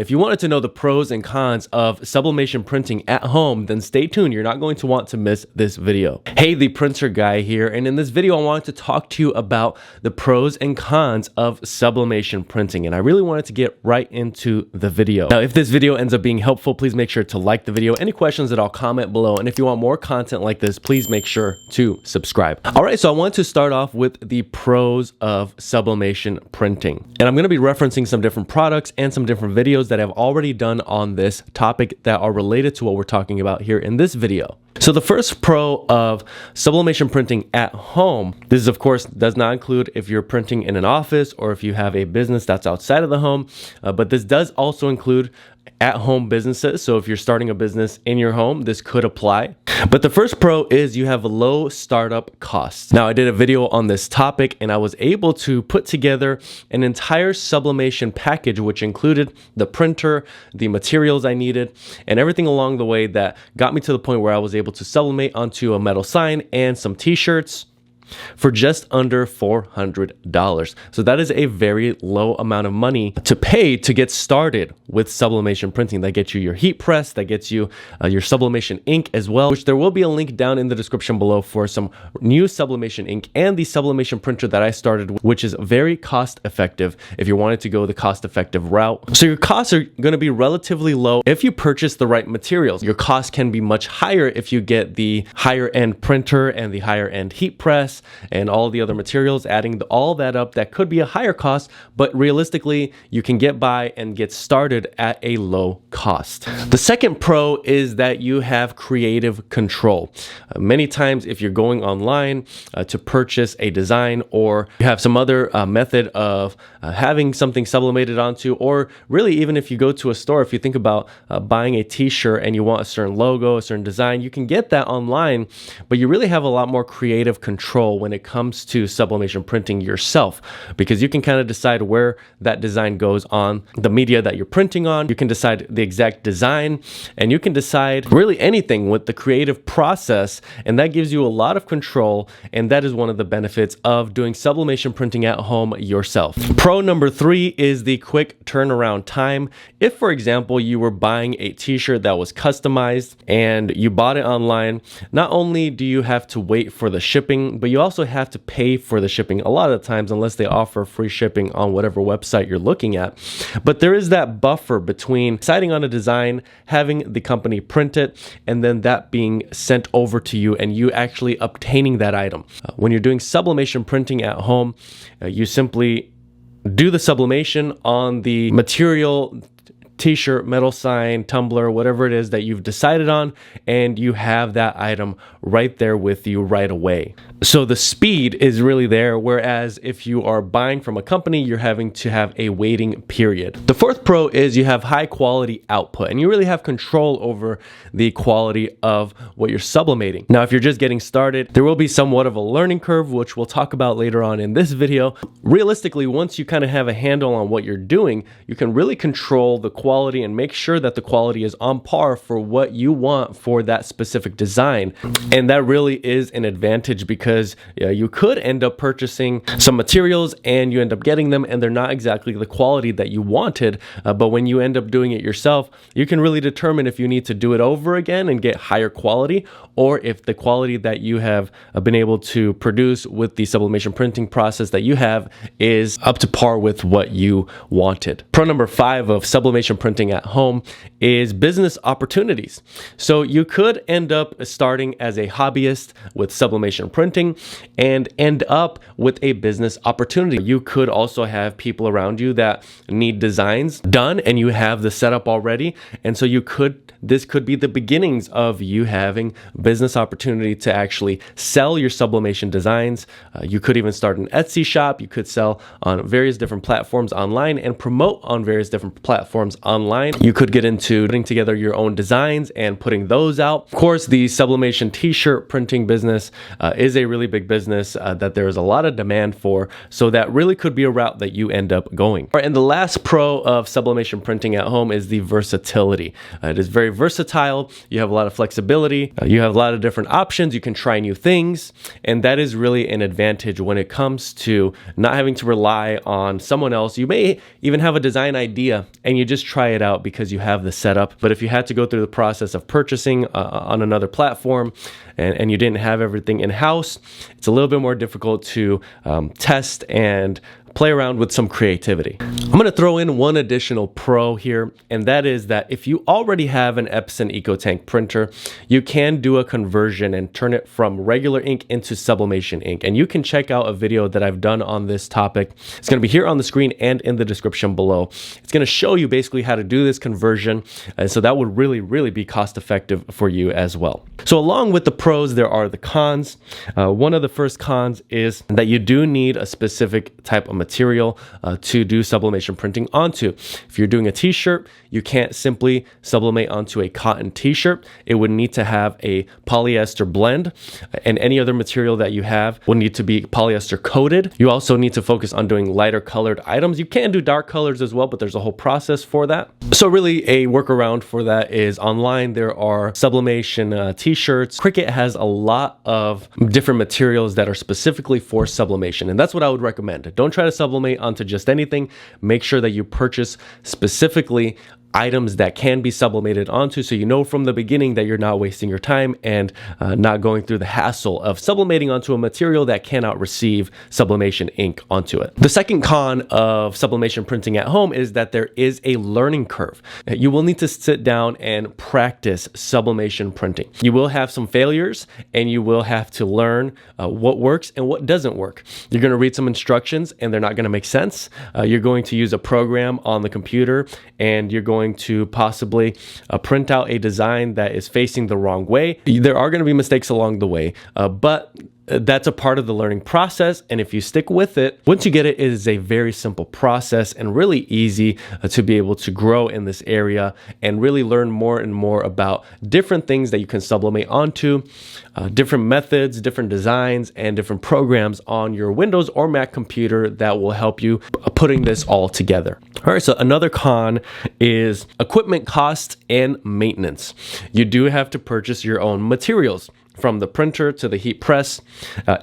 If you wanted to know the pros and cons of sublimation printing at home, then stay tuned. You're not going to want to miss this video. Hey, the printer guy here, and in this video I wanted to talk to you about the pros and cons of sublimation printing, and I really wanted to get right into the video. Now, if this video ends up being helpful, please make sure to like the video. Any questions at all, comment below, and if you want more content like this, please make sure to subscribe. All right, so I want to start off with the pros of sublimation printing, and I'm going to be referencing some different products and some different videos that I've already done on this topic that are related to what we're talking about here in this video. So the first pro of sublimation printing at home, this of course does not include if you're printing in an office or if you have a business that's outside of the home, but this does also include at-home businesses. So if you're starting a business in your home, this could apply. But the first pro is you have low startup costs. Now, I did a video on this topic and I was able to put together an entire sublimation package, which included the printer, the materials I needed, and everything along the way that got me to the point where I was able to sublimate onto a metal sign and some t-shirts for just under $400. So that is a very low amount of money to pay to get started with sublimation printing. That gets you your heat press, that gets you your sublimation ink as well, which there will be a link down in the description below for some new sublimation ink and the sublimation printer that I started with, which is very cost effective if you wanted to go the cost effective route. So your costs are going to be relatively low if you purchase the right materials. Your cost can be much higher if you get the higher end printer and the higher end heat press and all the other materials. Adding all that up, that could be a higher cost, but realistically you can get by and get started at a low cost. The second pro is that you have creative control. Many times if you're going online to purchase a design, or you have some other method of having something sublimated onto, or really even if you go to a store, if you think about buying a t-shirt and you want a certain logo, a certain design, you can get that online, but you really have a lot more creative control when it comes to sublimation printing yourself, because you can kind of decide where that design goes on the media that you're printing on. You can decide the exact design, and you can decide really anything with the creative process, and that gives you a lot of control, and that is one of the benefits of doing sublimation printing at home yourself. Pro number 3 is the quick turnaround time. If, for example, you were buying a t-shirt that was customized and you bought it online, not only do you have to wait for the shipping, but you also have to pay for the shipping a lot of the times, unless they offer free shipping on whatever website you're looking at. But there is that buffer between deciding on a design, having the company print it, and then that being sent over to you and you actually obtaining that item. When you're doing sublimation printing at home, you simply do the sublimation on the material, t-shirt, metal sign, tumbler, whatever it is that you've decided on, and you have that item right there with you right away. So the speed is really there, whereas if you are buying from a company, you're having to have a waiting period. The fourth pro is you have high quality output, and you really have control over the quality of what you're sublimating. Now, if you're just getting started, there will be somewhat of a learning curve, which we'll talk about later on in this video. Realistically, once you kind of have a handle on what you're doing, you can really control the quality and make sure that the quality is on par for what you want for that specific design. And that really is an advantage, because you could end up purchasing some materials and you end up getting them and they're not exactly the quality that you wanted, but when you end up doing it yourself, you can really determine if you need to do it over again and get higher quality, or if the quality that you have been able to produce with the sublimation printing process that you have is up to par with what you wanted. Pro number 5 of sublimation printing at home is business opportunities. So you could end up starting as a hobbyist with sublimation printing and end up with a business opportunity. You could also have people around you that need designs done and you have the setup already, and so this could be the beginnings of you having business opportunity to actually sell your sublimation designs. You could even start an Etsy shop. You could sell on various different platforms online and promote on various different platforms online. You could get into putting together your own designs and putting those out. Of course, the sublimation t-shirt printing business is a really big business that there is a lot of demand for, so that really could be a route that you end up going. All right, and the last pro of sublimation printing at home is the versatility. It is very versatile. You have a lot of flexibility. You have a lot of different options. You can try new things, and that is really an advantage when it comes to not having to rely on someone else. You may even have a design idea and you just try try it out because you have the setup. But if you had to go through the process of purchasing on another platform and you didn't have everything in-house, it's a little bit more difficult to test and play around with some creativity. I'm going to throw in one additional pro here, and that is that if you already have an Epson EcoTank printer, you can do a conversion and turn it from regular ink into sublimation ink. And you can check out a video that I've done on this topic. It's going to be here on the screen and in the description below. It's going to show you basically how to do this conversion, and so that would really be cost effective for you as well. So along with the pros, there are the cons. One of the first cons is that you do need a specific type of material to do sublimation printing onto. If you're doing a t-shirt, you can't simply sublimate onto a cotton t-shirt. It would need to have a polyester blend, and any other material that you have will need to be polyester coated. You also need to focus on doing lighter colored items. You can do dark colors as well, but there's a whole process for that. So really a workaround for that is online. There are sublimation t-shirts. Cricut has a lot of different materials that are specifically for sublimation, and that's what I would recommend. Don't try to sublimate onto just anything. Make sure that you purchase specifically items that can be sublimated onto, so you know from the beginning that you're not wasting your time and not going through the hassle of sublimating onto a material that cannot receive sublimation ink onto it. The second con of sublimation printing at home is that there is a learning curve. You will need to sit down and practice sublimation printing. You will have some failures, and you will have to learn what works and what doesn't work. You're going to read some instructions and they're not going to make sense. You're going to use a program on the computer, and you're going to possibly print out a design that is facing the wrong way. There are going to be mistakes along the way, but that's a part of the learning process, and if you stick with it, once you get it, it is a very simple process and really easy to be able to grow in this area and really learn more and more about different things that you can sublimate onto, different methods, different designs, and different programs on your Windows or Mac computer that will help you putting this all together. All right, so another con is equipment cost and maintenance. You do have to purchase your own materials. From the printer to the heat press,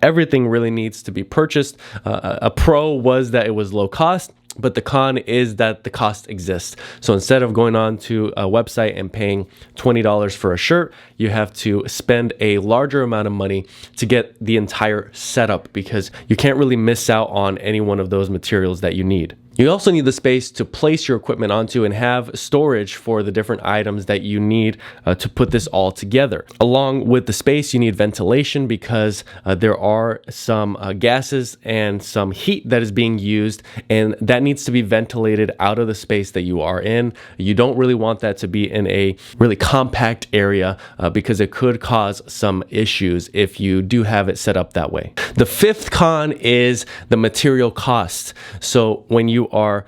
everything really needs to be purchased. A pro was that it was low cost, but the con is that the cost exists. So instead of going on to a website and paying $20 for a shirt, you have to spend a larger amount of money to get the entire setup, because you can't really miss out on any one of those materials that you need. You also need the space to place your equipment onto and have storage for the different items that you need to put this all together. Along with the space, you need ventilation, because there are some gases and some heat that is being used, and that needs to be ventilated out of the space that you are in. You don't really want that to be in a really compact area because it could cause some issues if you do have it set up that way. The fifth con is the material cost. So when you are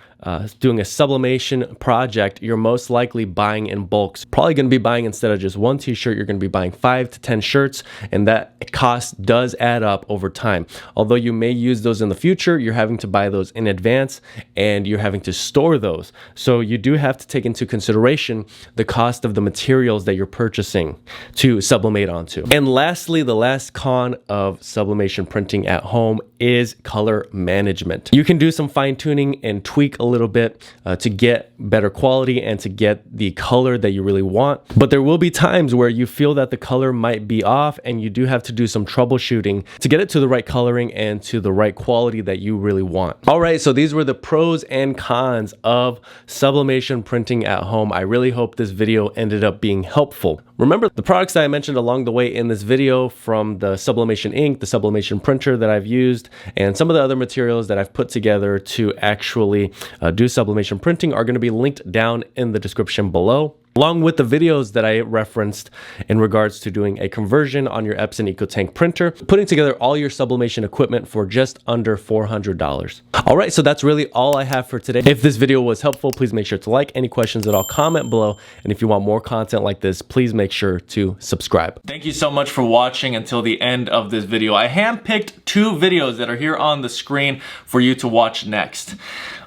doing a sublimation project, you're most likely buying in bulks. Probably going to be buying, instead of just one t-shirt, you're going to be buying 5 to 10 shirts, and that cost does add up over time. Although you may use those in the future, you're having to buy those in advance, and you're having to store those. So you do have to take into consideration the cost of the materials that you're purchasing to sublimate onto. And lastly, the last con of sublimation printing at home is color management. You can do some fine tuning and tweak a little bit to get better quality and to get the color that you really want. But there will be times where you feel that the color might be off, and you do have to do some troubleshooting to get it to the right coloring and to the right quality that you really want. All right, so these were the pros and cons of sublimation printing at home. I really hope this video ended up being helpful. Remember the products that I mentioned along the way in this video, from the sublimation ink, the sublimation printer that I've used, and some of the other materials that I've put together to actually do sublimation printing, are going to be linked down in the description below, along with the videos that I referenced in regards to doing a conversion on your Epson EcoTank printer, putting together all your sublimation equipment for just under $400. All right, so that's really all I have for today. If this video was helpful, please make sure to like. Any questions at all, comment below. And if you want more content like this, please make sure to subscribe. Thank you so much for watching until the end of this video. I handpicked 2 videos that are here on the screen for you to watch next.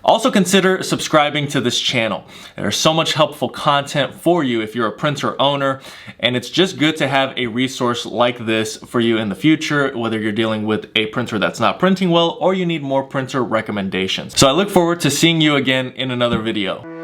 Also consider subscribing to this channel. There's so much helpful content for you if you're a printer owner, and it's just good to have a resource like this for you in the future, whether you're dealing with a printer that's not printing well or you need more printer recommendations. So I look forward to seeing you again in another video.